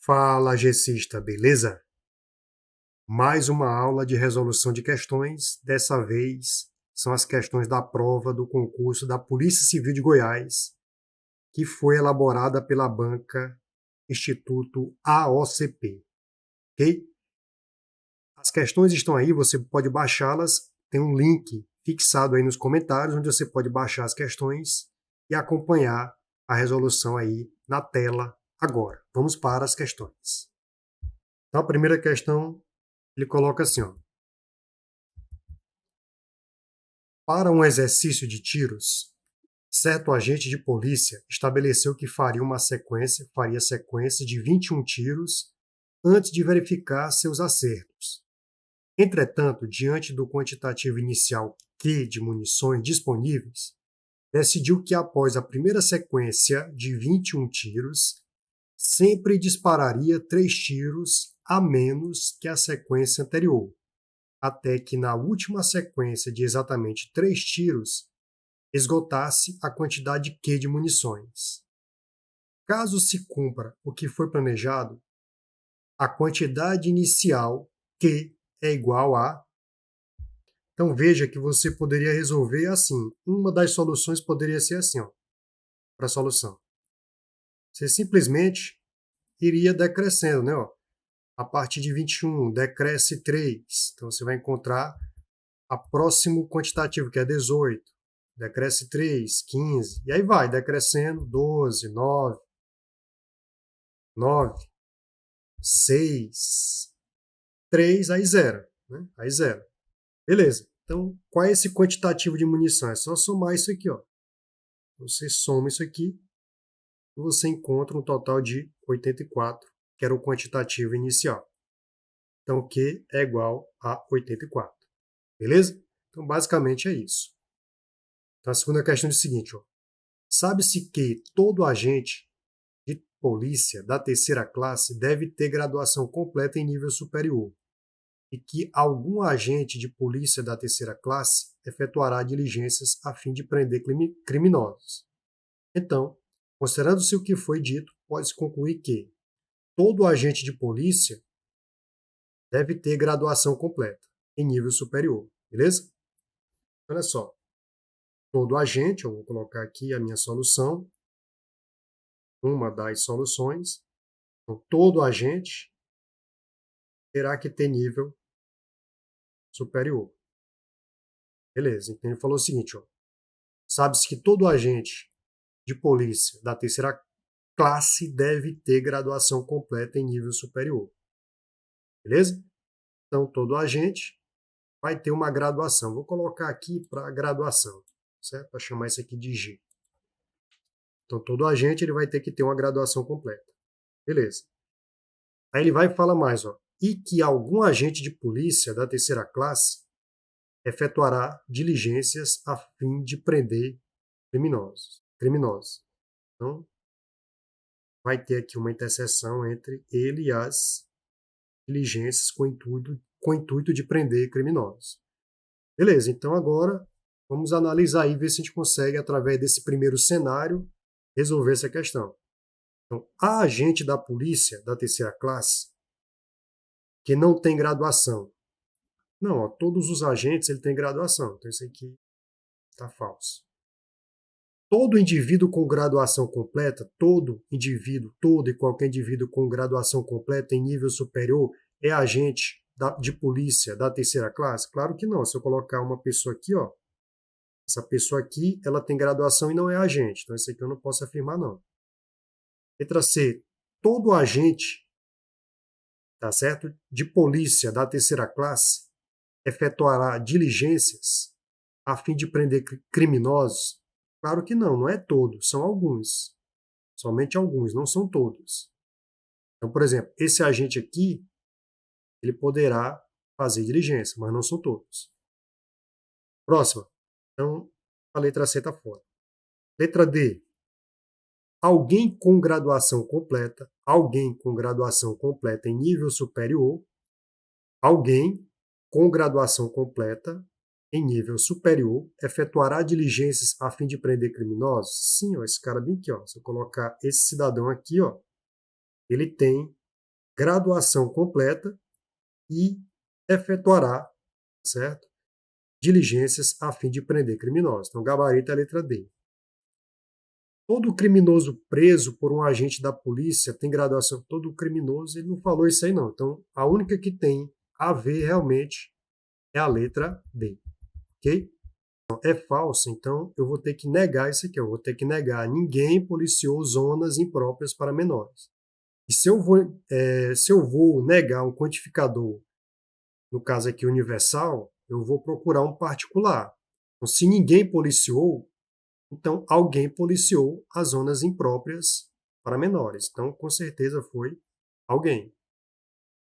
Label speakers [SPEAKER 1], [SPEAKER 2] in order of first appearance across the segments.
[SPEAKER 1] Fala, Gessista, beleza? Mais uma aula de resolução de questões. Dessa vez são as questões da prova do concurso da Polícia Civil de Goiás, que foi elaborada pela banca Instituto AOCP, ok? As questões estão aí, você pode baixá-las. Tem um link fixado aí nos comentários, onde você pode baixar as questões e acompanhar a resolução aí na tela agora. Vamos para as questões. Então, a primeira questão, ele coloca assim, ó. Para um exercício de tiros, certo agente de polícia estabeleceu que faria sequência de 21 tiros antes de verificar seus acertos. Entretanto, diante do quantitativo inicial Q de munições disponíveis, decidiu que após a primeira sequência de 21 tiros, sempre dispararia 3 tiros a menos que a sequência anterior, até que na última sequência de exatamente 3 tiros, esgotasse a quantidade Q de munições. Caso se cumpra o que foi planejado, a quantidade inicial Q é igual a... Então veja que você poderia resolver assim. Uma das soluções poderia ser assim, ó, para a solução. Você simplesmente iria decrescendo, né? Ó. A partir de 21, decresce 3. Então você vai encontrar a próximo quantitativo, que é 18. Decresce 3, 15. E aí vai, decrescendo 12, 9, 6, 3, aí 0. Né? Aí 0. Beleza. Então, qual é esse quantitativo de munição? É só somar isso aqui, ó. Você soma isso aqui e você encontra um total de 84, que era o quantitativo inicial. Então, Q é igual a 84. Beleza? Então, basicamente é isso. Então, a segunda questão é o seguinte, ó. Sabe-se que todo agente de polícia da terceira classe deve ter graduação completa em nível superior e que algum agente de polícia da terceira classe efetuará diligências a fim de prender criminosos. Então, considerando-se o que foi dito, pode-se concluir que todo agente de polícia deve ter graduação completa em nível superior, beleza? Olha só, todo agente, eu vou colocar aqui a minha solução, uma das soluções, então, todo agente terá que ter nível superior. Beleza, então ele falou o seguinte, ó, sabe-se que todo agente de polícia da terceira classe deve ter graduação completa em nível superior. Beleza? Então, todo agente vai ter uma graduação. Vou colocar aqui para graduação, certo? Para chamar isso aqui de G. Então, todo agente ele vai ter que ter uma graduação completa. Beleza. Aí ele vai e fala mais, ó. E que algum agente de polícia da terceira classe efetuará diligências a fim de prender criminosos. Então, vai ter aqui uma interseção entre ele e as diligências com o intuito de prender criminosos. Beleza, então agora vamos analisar e ver se a gente consegue, através desse primeiro cenário, resolver essa questão. Então, há agente da polícia da terceira classe que não tem graduação. Não, ó, todos os agentes ele têm graduação, então isso aqui está falso. Todo indivíduo com graduação completa, todo e qualquer indivíduo com graduação completa em nível superior é agente de polícia da terceira classe? Claro que não. Se eu colocar uma pessoa aqui, ó, essa pessoa aqui, ela tem graduação e não é agente. Então, isso aqui eu não posso afirmar, não. Letra C. Todo agente, tá certo, de polícia da terceira classe efetuará diligências a fim de prender criminosos? Claro que não, não é todos, são alguns. Somente alguns, não são todos. Então, por exemplo, esse agente aqui, ele poderá fazer diligência, mas não são todos. Próxima. Então, a letra C está fora. Letra D. Alguém com graduação completa em nível superior, alguém com graduação completa em nível superior efetuará diligências a fim de prender criminosos? Sim, ó, esse cara bem aqui, ó. Se eu colocar esse cidadão aqui, ó, ele tem graduação completa e efetuará, certo? Diligências a fim de prender criminosos. Então, gabarito é a letra D. Todo criminoso preso por um agente da polícia tem graduação. Todo criminoso, ele não falou isso aí, não. Então, a única que tem a ver realmente é a letra D. Ok? Então, é falso, então eu vou ter que negar isso aqui. Eu vou ter que negar. Ninguém policiou zonas impróprias para menores. E se eu vou negar um quantificador, no caso aqui universal, eu vou procurar um particular. Então, se ninguém policiou, então alguém policiou as zonas impróprias para menores. Então, com certeza foi alguém.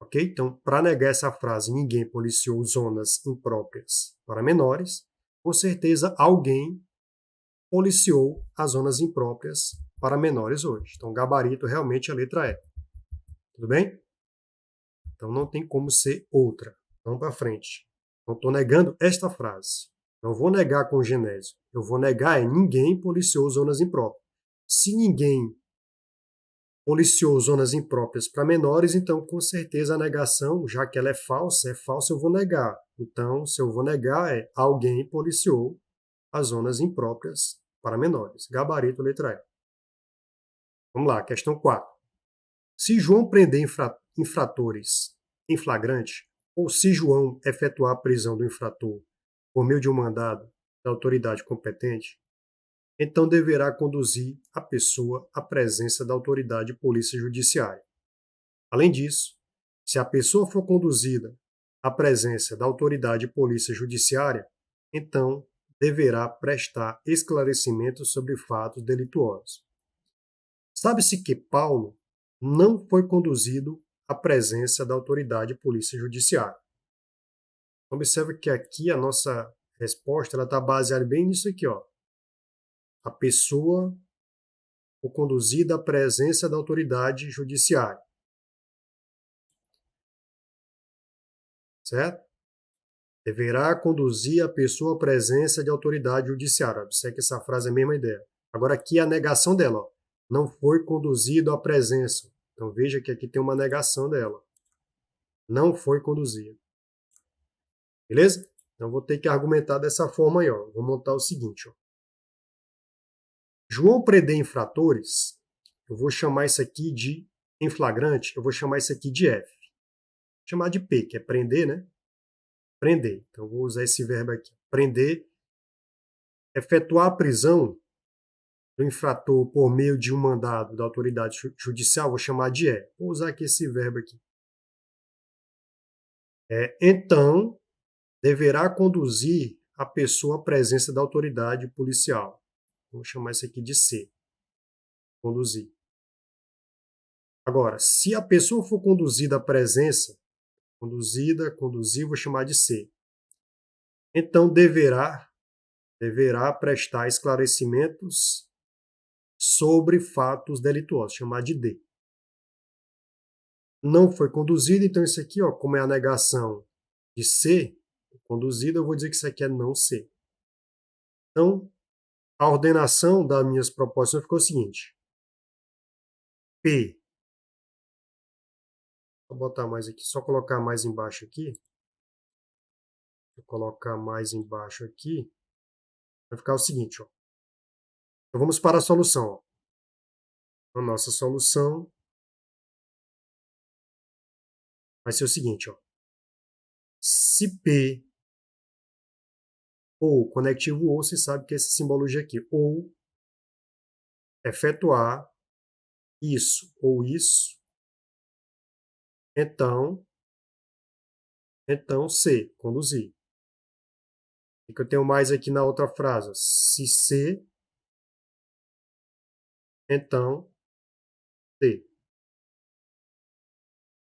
[SPEAKER 1] Ok? Então, para negar essa frase, ninguém policiou zonas impróprias para menores, com certeza alguém policiou as zonas impróprias para menores hoje. Então, gabarito realmente é a letra E. Tudo bem? Então, não tem como ser outra. Vamos para frente. Não estou negando esta frase. Não vou negar com genésio. Eu vou negar ninguém policiou zonas impróprias. Se ninguém policiou zonas impróprias para menores, então com certeza a negação, já que ela é falsa, eu vou negar. Então, se eu vou negar, alguém policiou as zonas impróprias para menores. Gabarito, letra E. Vamos lá, questão 4. Se João prender infratores em flagrante, ou se João efetuar a prisão do infrator por meio de um mandado da autoridade competente, então deverá conduzir a pessoa à presença da autoridade de polícia judiciária. Além disso, se a pessoa for conduzida à presença da autoridade de polícia judiciária, então deverá prestar esclarecimentos sobre fatos delituosos. Sabe-se que Paulo não foi conduzido à presença da autoridade de polícia judiciária. Observe que aqui a nossa resposta está baseada bem nisso aqui, ó. A pessoa foi conduzida à presença da autoridade judiciária. Certo? Deverá conduzir a pessoa à presença de autoridade judiciária. Observe que essa frase é a mesma ideia. Agora aqui é a negação dela, ó. Não foi conduzido à presença. Então veja que aqui tem uma negação dela. Não foi conduzido. Beleza? Então vou ter que argumentar dessa forma aí, ó. Vou montar o seguinte, ó. João prender infratores, eu vou chamar isso aqui de em flagrante, eu vou chamar isso aqui de F. Vou chamar de P, que é prender, né? Prender. Então vou usar esse verbo aqui. Prender, efetuar a prisão do infrator por meio de um mandado da autoridade judicial, vou chamar de E. Vou usar aqui esse verbo aqui. Então, deverá conduzir a pessoa à presença da autoridade policial. Vou chamar isso aqui de C. Conduzir. Agora, se a pessoa for conduzida à presença, conduzir, vou chamar de C. Então, deverá prestar esclarecimentos sobre fatos delituosos, chamar de D. Não foi conduzido, então isso aqui, ó, como é a negação de ser conduzido, eu vou dizer que isso aqui é não ser. Então, a ordenação das minhas proposições ficou o seguinte. P. Vou botar mais aqui, só colocar mais embaixo aqui. Vou colocar mais embaixo aqui. Vai ficar o seguinte, ó. Então vamos para a solução, ó. A nossa solução vai ser o seguinte, ó. Se P ou conectivo ou, você sabe que é essa simbologia aqui, ou efetuar isso ou isso, então C, conduzir. O que eu tenho mais aqui na outra frase? Se C, então D.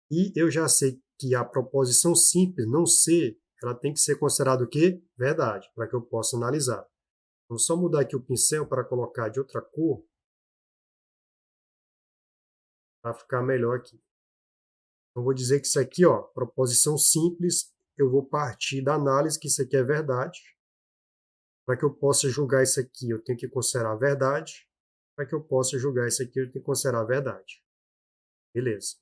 [SPEAKER 1] E eu já sei que a proposição simples, não ser, ela tem que ser considerada o quê? Verdade, para que eu possa analisar. Vou só mudar aqui o pincel para colocar de outra cor, para ficar melhor aqui. Então, vou dizer que isso aqui, ó, proposição simples, eu vou partir da análise que isso aqui é verdade. Para que eu possa julgar isso aqui, eu tenho que considerar a verdade. Para que eu possa julgar isso aqui, eu tenho que considerar a verdade. Beleza.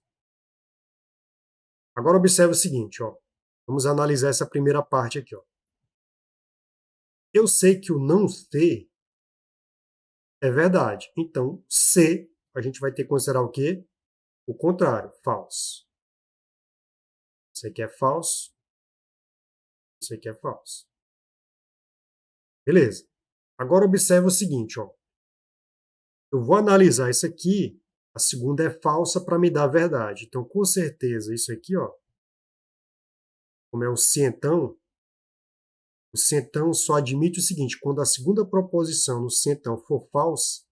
[SPEAKER 1] Agora observe o seguinte, ó. Vamos analisar essa primeira parte aqui, ó. Eu sei que o não ser é verdade. Então, ser, a gente vai ter que considerar o quê? O contrário, falso. Isso aqui é falso. Isso aqui é falso. Beleza. Agora observe o seguinte, ó. Eu vou analisar isso aqui, a segunda é falsa para me dar a verdade. Então, com certeza, isso aqui, ó, como é o cientão, o cientão só admite o seguinte, quando a segunda proposição no cientão for falsa,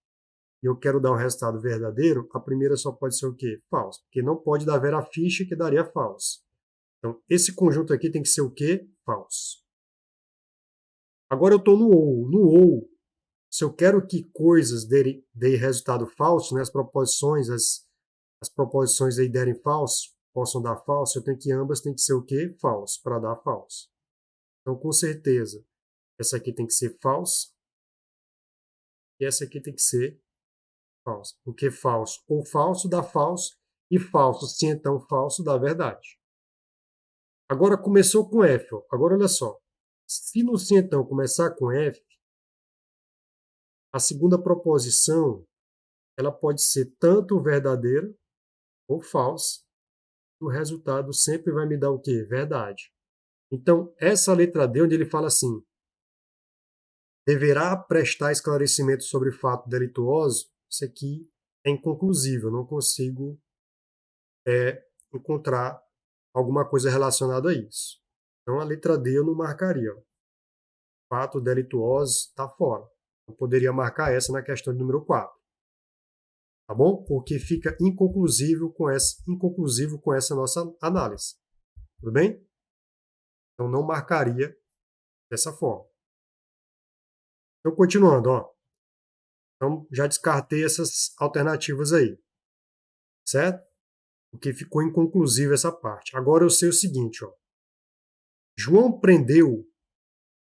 [SPEAKER 1] e eu quero dar um resultado verdadeiro, a primeira só pode ser o quê? Falso. Porque não pode dar vera ficha que daria falso. Então, esse conjunto aqui tem que ser o quê? Falso. Agora eu estou no ou. No ou, se eu quero que coisas deem resultado falso, né, as proposições aí derem falso, possam dar falso, eu tenho que ambas têm que ser o quê? Falso, para dar falso. Então, com certeza, essa aqui tem que ser falsa e essa aqui tem que ser falsa. Porque falso ou falso dá falso e falso, se então falso, dá verdade. Agora começou com F. Ó. Agora olha só. Se no se então começar com F, a segunda proposição ela pode ser tanto verdadeira ou falsa. O resultado sempre vai me dar o quê? Verdade. Então, essa letra D, onde ele fala assim, deverá prestar esclarecimento sobre fato delituoso, isso aqui é inconclusivo, eu não consigo encontrar alguma coisa relacionada a isso. Então, a letra D eu não marcaria. Ó. Fato delituoso está fora. Eu poderia marcar essa na questão de número 4. Tá bom? Porque fica inconclusivo com essa nossa análise. Tudo bem? Então, não marcaria dessa forma. Então, continuando, ó. Então, já descartei essas alternativas aí. Certo? Porque ficou inconclusiva essa parte. Agora eu sei o seguinte, ó. João prendeu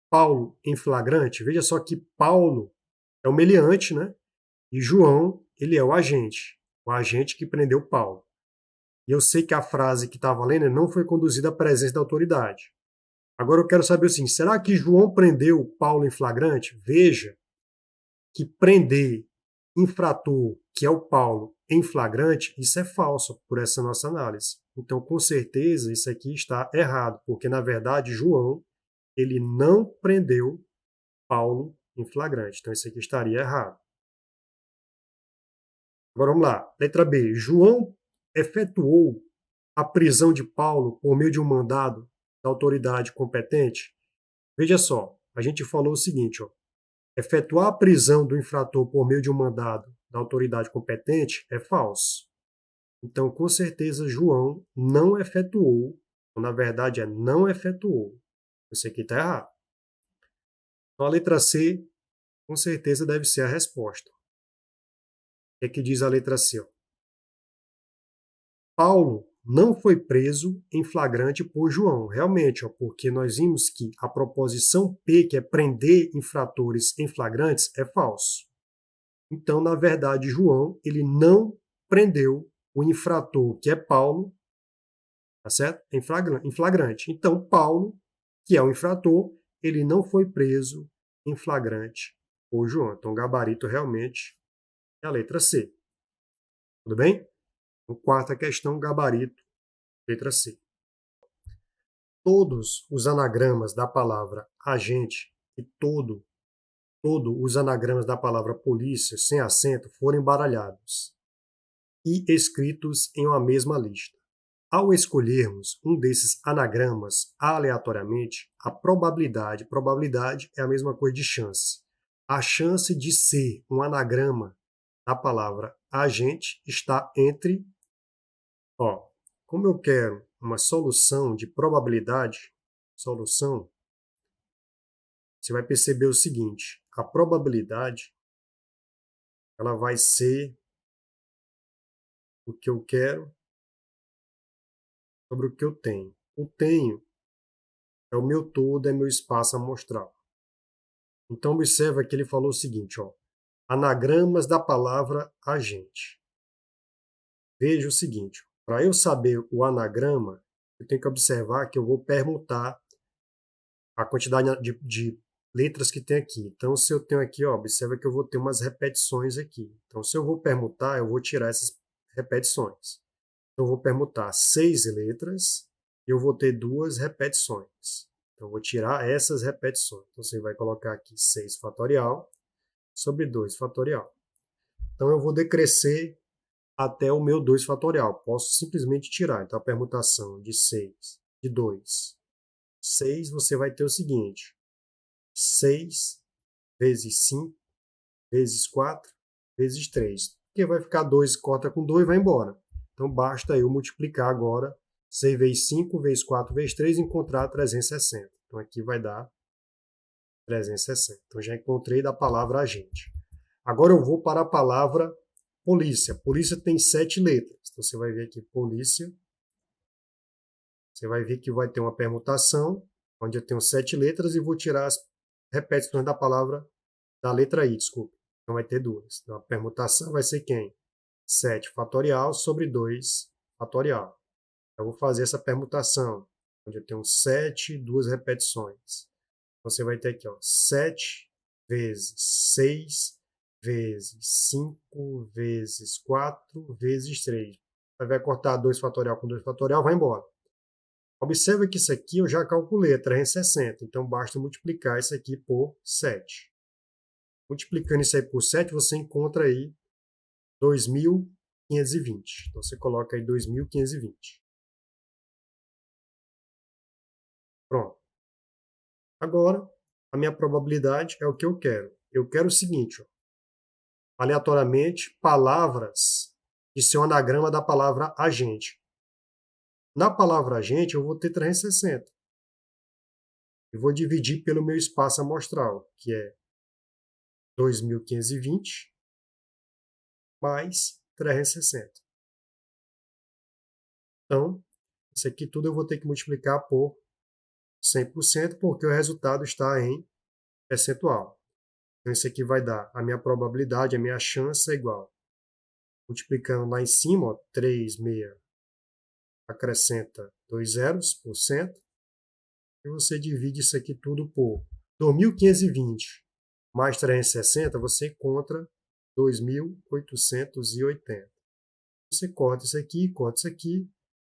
[SPEAKER 1] Paulo em flagrante. Veja só que Paulo é o meliante, né? E João, ele é o agente que prendeu Paulo. E eu sei que a frase que estava lendo não foi conduzida à presença da autoridade. Agora eu quero saber assim, será que João prendeu Paulo em flagrante? Veja que prender infrator, que é o Paulo, em flagrante, isso é falso por essa nossa análise. Então, com certeza, isso aqui está errado, porque, na verdade, João, ele não prendeu Paulo em flagrante. Então, isso aqui estaria errado. Agora, vamos lá. Letra B. João efetuou a prisão de Paulo por meio de um mandado da autoridade competente? Veja só, a gente falou o seguinte, ó. Efetuar a prisão do infrator por meio de um mandado da autoridade competente é falso. Então, com certeza, João não efetuou, ou na verdade é não efetuou. Isso aqui está errado. Então, a letra C, com certeza, deve ser a resposta. O que é que diz a letra C? Ó? Paulo não foi preso em flagrante por João. Realmente, ó, porque nós vimos que a proposição P, que é prender infratores em flagrantes, é falso. Então, na verdade, João ele não prendeu o infrator, que é Paulo, tá certo? Em flagrante. Então, Paulo, que é o infrator, ele não foi preso em flagrante por João. Então, o gabarito realmente é a letra C. Tudo bem? Então, quarta questão, gabarito, letra C. Todos os anagramas da palavra agente e todos os anagramas da palavra polícia sem acento foram embaralhados e escritos em uma mesma lista. Ao escolhermos um desses anagramas aleatoriamente, a probabilidade é a mesma coisa de chance. A chance de ser um anagrama da palavra agente está entre, ó, como eu quero uma solução de probabilidade, você vai perceber o seguinte, a probabilidade ela vai ser o que eu quero sobre o que eu tenho. O tenho é o meu todo, é meu espaço amostral. Então, observa que ele falou o seguinte, ó, anagramas da palavra agente. Veja o seguinte, para eu saber o anagrama, eu tenho que observar que eu vou permutar a quantidade de letras que tem aqui. Então, se eu tenho aqui, ó, observa que eu vou ter umas repetições aqui. Então, se eu vou permutar, eu vou tirar essas repetições. Então, eu vou permutar 6 letras e eu vou ter 2 repetições. Então, eu vou tirar essas repetições. Então, você vai colocar aqui 6 fatorial sobre 2 fatorial. Então, eu vou decrescer até o meu 2 fatorial. Posso simplesmente tirar. Então, a permutação de 6, de 2, 6, você vai ter o seguinte: 6 vezes 5 vezes 4 vezes 3. Porque vai ficar 2, corta com 2 e vai embora. Então, basta eu multiplicar agora 6 vezes 5 vezes 4 vezes 3 e encontrar 360. Então, aqui vai dar 360. Então, já encontrei da palavra agente. Agora eu vou para a palavra polícia. Polícia tem 7 letras. Então, você vai ver aqui polícia. Você vai ver que vai ter uma permutação, onde eu tenho 7 letras e vou tirar as repetições da palavra, da letra I, desculpa. Então, vai ter 2. Então, a permutação vai ser quem? 7 fatorial sobre 2 fatorial. Eu vou fazer essa permutação, onde eu tenho 7, 2 repetições. Então, você vai ter aqui, ó, 7 vezes 6 vezes 5 vezes 4 vezes 3. Vai cortar 2 fatorial com 2 fatorial, vai embora. Observa que isso aqui eu já calculei, é 360. Então, basta multiplicar isso aqui por 7. Multiplicando isso aí por 7, você encontra aí 2.520. Então, você coloca aí 2.520. Pronto. Agora, a minha probabilidade é o que eu quero. Eu quero o seguinte, ó, aleatoriamente, palavras que são anagrama da palavra agente. Na palavra agente, eu vou ter 360. E vou dividir pelo meu espaço amostral, que é 2.520 mais 360. Então, isso aqui tudo eu vou ter que multiplicar por 100%, porque o resultado está em percentual. Então, isso aqui vai dar a minha probabilidade, a minha chance é igual. Multiplicando lá em cima, ó, 3, 6, acrescenta 2 zeros por cento. E você divide isso aqui tudo por 2.520 mais 360, você encontra 2.880. Você corta isso aqui,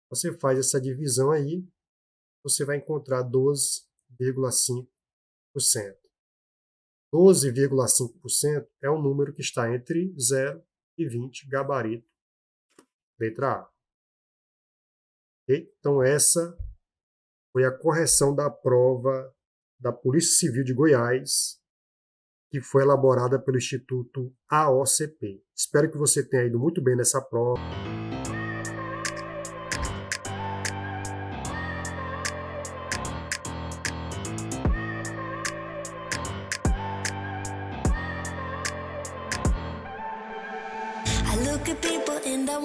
[SPEAKER 1] você faz essa divisão aí, você vai encontrar 12,5%. 12,5% é um número que está entre 0 e 20, gabarito, letra A. Okay? Então, essa foi a correção da prova da Polícia Civil de Goiás, que foi elaborada pelo Instituto AOCP. Espero que você tenha ido muito bem nessa prova.
[SPEAKER 2] I look at people and I